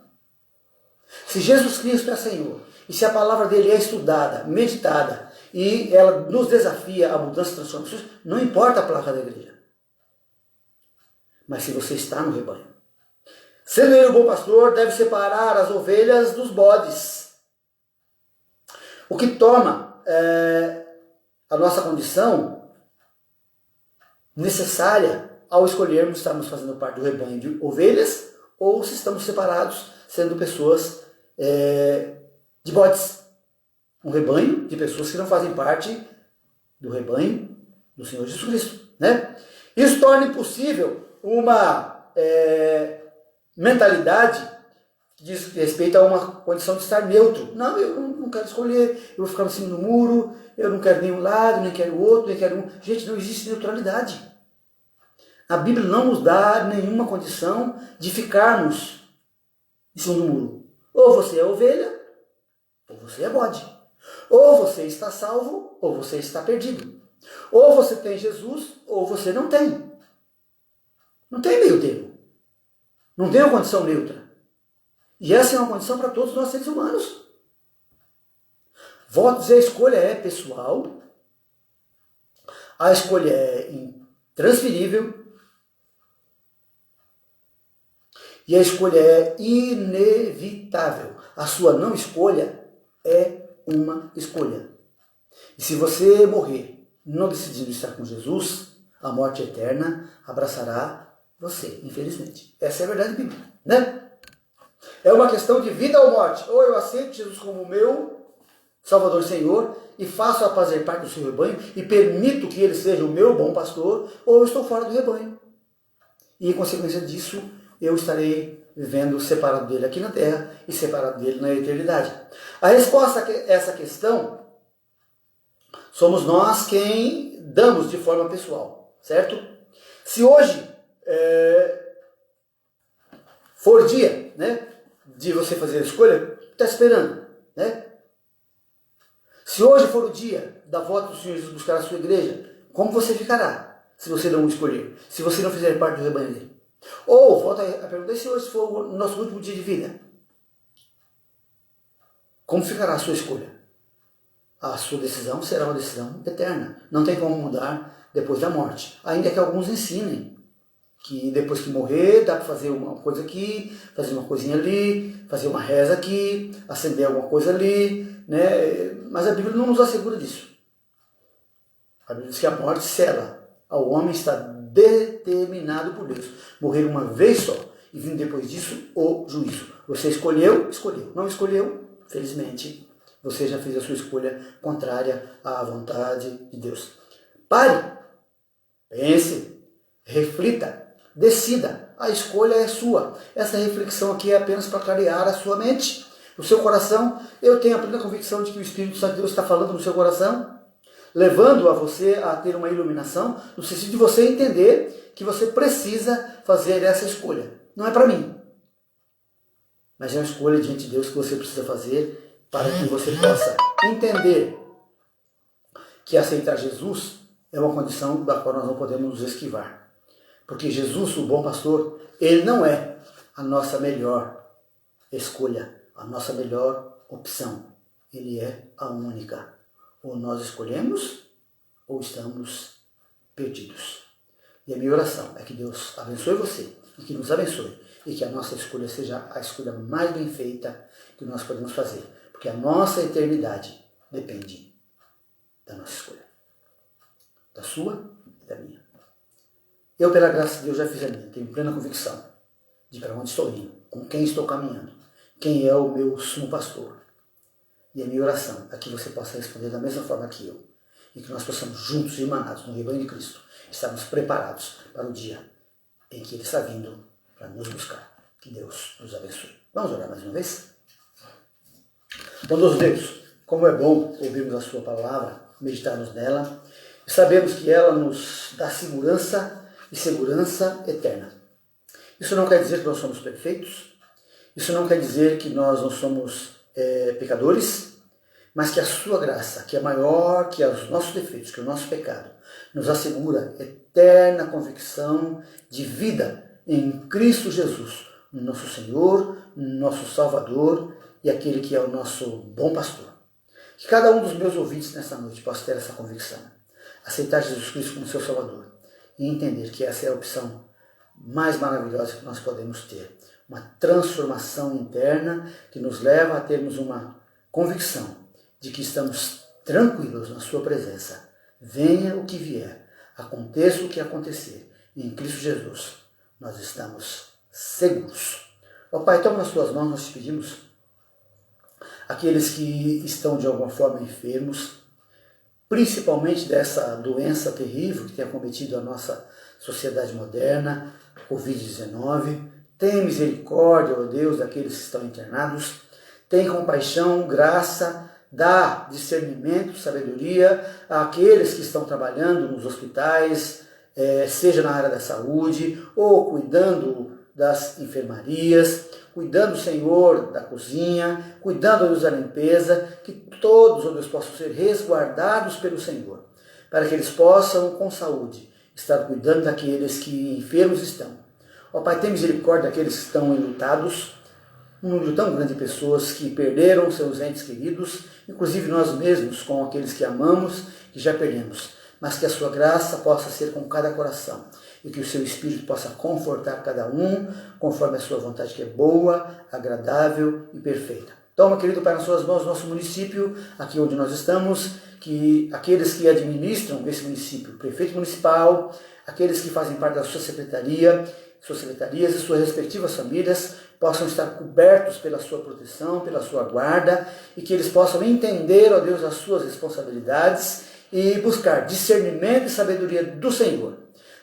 Se Jesus Cristo é Senhor, e se a palavra dele é estudada, meditada, e ela nos desafia a mudança e transformações, não importa a placa da igreja. Mas se você está no rebanho. Sendo ele o bom pastor, deve separar as ovelhas dos bodes. O que torna a nossa condição necessária ao escolhermos se estamos fazendo parte do rebanho de ovelhas ou se estamos separados, sendo pessoas de bodes. Um rebanho de pessoas que não fazem parte do rebanho do Senhor Jesus Cristo. Né? Isso torna impossível uma mentalidade que diz respeito a uma condição de estar neutro. Não, eu não quero escolher, eu vou ficar em cima do muro, eu não quero nenhum lado, nem quero o outro, nem quero um. Gente, não existe neutralidade. A Bíblia não nos dá nenhuma condição de ficarmos em cima do muro. Ou você é ovelha, ou você é bode. Ou você está salvo, ou você está perdido. Ou você tem Jesus, ou você não tem. Não tem meio termo. Não tem uma condição neutra. E essa é uma condição para todos nós seres humanos. Votos, a escolha é pessoal, a escolha é intransferível e a escolha é inevitável. A sua não escolha é uma escolha. E se você morrer não decidindo estar com Jesus, a morte eterna abraçará você, infelizmente. Essa é a verdade bíblica, né? É uma questão de vida ou morte. Ou eu aceito Jesus como meu Salvador e Senhor e faço a fazer parte do seu rebanho e permito que ele seja o meu bom pastor, ou eu estou fora do rebanho. E em consequência disso, eu estarei vivendo separado dele aqui na terra e separado dele na eternidade. A resposta a essa questão somos nós quem damos de forma pessoal, certo? Se hoje for dia, né, de você fazer a escolha, está esperando, né? Se hoje for o dia da volta do Senhor Jesus buscar a sua igreja, como você ficará se você não o escolher? Se você não fizer parte do rebanho dele? Ou, volta a pergunta, se hoje for o nosso último dia de vida, como ficará a sua escolha? A sua decisão será uma decisão eterna. Não tem como mudar depois da morte. Ainda que alguns ensinem que depois que morrer dá para fazer uma coisa aqui, fazer uma coisinha ali, fazer uma reza aqui, acender alguma coisa ali, né? Mas a Bíblia não nos assegura disso. A Bíblia diz que a morte sela. Ao homem está determinado por Deus. Morrer uma vez só e vir depois disso o juízo. Você escolheu, escolheu. Não escolheu, felizmente, você já fez a sua escolha contrária à vontade de Deus. Pare, pense, reflita. Decida, a escolha é sua. Essa reflexão aqui é apenas para clarear a sua mente, o seu coração. Eu tenho a plena convicção de que o Espírito Santo de Deus está falando no seu coração, levando a você a ter uma iluminação, no sentido de você entender que você precisa fazer essa escolha. Não é para mim, mas é uma escolha diante de Deus que você precisa fazer para que você possa entender que aceitar Jesus é uma condição da qual nós não podemos nos esquivar. Porque Jesus, o bom pastor, ele não é a nossa melhor escolha, a nossa melhor opção. Ele é a única. Ou nós escolhemos, ou estamos perdidos. E a minha oração é que Deus abençoe você, e que nos abençoe, e que a nossa escolha seja a escolha mais bem feita que nós podemos fazer. Porque a nossa eternidade depende da nossa escolha. Da sua e da minha. Eu, pela graça de Deus, já fiz a minha. Tenho plena convicção de para onde estou indo, com quem estou caminhando, quem é o meu sumo pastor. E a minha oração é que você possa responder da mesma forma que eu. E que nós possamos, juntos, irmanados no rebanho de Cristo, estarmos preparados para o dia em que Ele está vindo para nos buscar. Que Deus nos abençoe. Vamos orar mais uma vez? Bondoso Deus, como é bom ouvirmos a Sua palavra, meditarmos nela, e sabemos que ela nos dá segurança e segurança eterna. Isso não quer dizer que nós somos perfeitos, isso não quer dizer que nós não somos pecadores, mas que a sua graça, que é maior que os nossos defeitos, que o nosso pecado, nos assegura eterna convicção de vida em Cristo Jesus, nosso Senhor, nosso Salvador e aquele que é o nosso bom pastor. Que cada um dos meus ouvintes nessa noite possa ter essa convicção, aceitar Jesus Cristo como seu Salvador e entender que essa é a opção mais maravilhosa que nós podemos ter. Uma transformação interna que nos leva a termos uma convicção de que estamos tranquilos na sua presença. Venha o que vier, aconteça o que acontecer, em Cristo Jesus nós estamos seguros. Ó Pai, toma nas tuas mãos, nós te pedimos, aqueles que estão de alguma forma enfermos, principalmente dessa doença terrível que tem acometido a nossa sociedade moderna, Covid-19. Tenha misericórdia, ó Deus, daqueles que estão internados. Tenha compaixão, graça, dá discernimento, sabedoria àqueles que estão trabalhando nos hospitais, seja na área da saúde ou cuidando das enfermarias, cuidando, Senhor, da cozinha, cuidando, Deus, da limpeza, que todos, ó Deus, possam ser resguardados pelo Senhor, para que eles possam, com saúde, estar cuidando daqueles que enfermos estão. Ó Pai, tem misericórdia daqueles que estão enlutados, um número tão grande de pessoas que perderam seus entes queridos, inclusive nós mesmos, com aqueles que amamos, que já perdemos, mas que a sua graça possa ser com cada coração e que o seu Espírito possa confortar cada um, conforme a sua vontade, que é boa, agradável e perfeita. Toma, querido Pai, nas suas mãos nosso município, aqui onde nós estamos, que aqueles que administram esse município, o prefeito municipal, aqueles que fazem parte da sua secretaria, suas secretarias e suas respectivas famílias possam estar cobertos pela sua proteção, pela sua guarda, e que eles possam entender, ó Deus, as suas responsabilidades e buscar discernimento e sabedoria do Senhor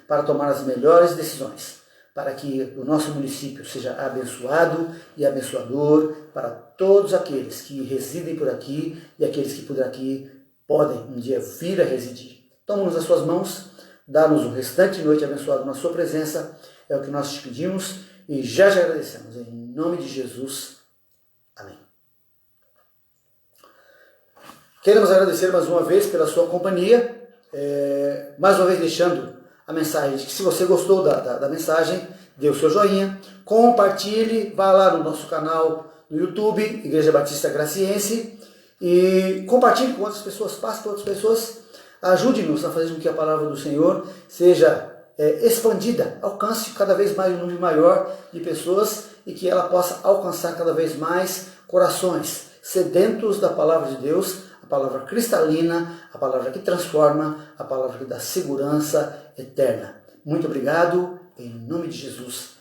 para tomar as melhores decisões, para que o nosso município seja abençoado e abençoador para todos aqueles que residem por aqui e aqueles que por aqui podem um dia vir a residir. Toma-nos as suas mãos, dá-nos um restante de noite abençoado na sua presença, é o que nós te pedimos e já agradecemos. Em nome de Jesus. Amém. Queremos agradecer mais uma vez pela sua companhia, mais uma vez deixando a mensagem de que se você gostou da mensagem, dê o seu joinha, compartilhe, vá lá no nosso canal no YouTube, Igreja Batista Graciense, e compartilhe com outras pessoas, passe para outras pessoas, ajude-nos a fazer com que a palavra do Senhor seja expandida, alcance cada vez mais um número maior de pessoas e que ela possa alcançar cada vez mais corações sedentos da palavra de Deus, a palavra cristalina, a palavra que transforma, a palavra que dá segurança eterna. Muito obrigado, em nome de Jesus.